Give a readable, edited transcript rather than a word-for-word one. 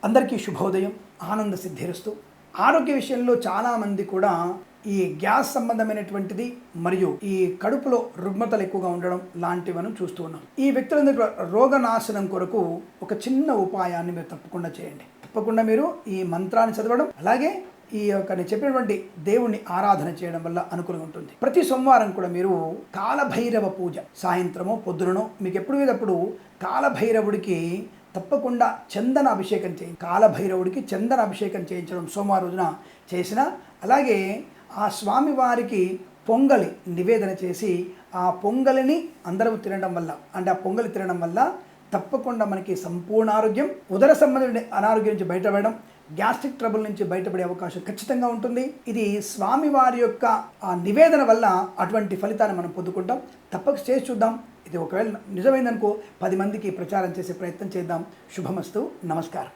అందరికీ శుభోదయం. ఆనంద సిద్ధిరస్తు. ఆరోగ్య విషయంలో చాలామంది కూడా ఈ గ్యాస్ సంబంధమైనటువంటిది మరియు ఈ కడుపులో రుగ్మతలు ఎక్కువగా ఉండడం లాంటివి మనం చూస్తూ ఉన్నాం. ఈ వ్యక్తులందరూ రోగనాశనం కొరకు ఒక చిన్న ఉపాయాన్ని మీరు తప్పకుండా చేయండి. తప్పకుండా మీరు ఈ మంత్రాన్ని చదవడం, అలాగే ఈ యొక్క నేను చెప్పినటువంటి దేవుణ్ణి ఆరాధన చేయడం వల్ల అనుకూలంగా ఉంటుంది. ప్రతి సోమవారం కూడా మీరు కాలభైరవ పూజ సాయంత్రమో పొద్దునో మీకు ఎప్పుడు వేదప్పుడు కాలభైరవుడికి తప్పకుండా చందన అభిషేకం చేయండి. కాలభైరవుడికి చందన అభిషేకం చేయించడం సోమవారం రోజున చేసిన, అలాగే ఆ స్వామివారికి పొంగలి నివేదన చేసి ఆ పొంగలిని అందరూ తినడం వల్ల, అంటే ఆ పొంగలి తినడం వల్ల తప్పకుండా మనకి సంపూర్ణ ఆరోగ్యం, ఉదర సంబంధించిన అనారోగ్యం నుంచి బయటపడడం, గ్యాస్ట్రిక్ ట్రబుల్ నుంచి బయటపడే అవకాశం ఖచ్చితంగా ఉంటుంది. ఇది స్వామివారి యొక్క ఆ నివేదన వల్ల అటువంటి ఫలితాన్ని మనం పొందుకుంటాం. తప్పక చేసి చూద్దాం. ఇది ఒకవేళ నిజమైందనుకో 10 మందికి ప్రచారం చేసే ప్రయత్నం చేద్దాం. శుభమస్తు. నమస్కారం.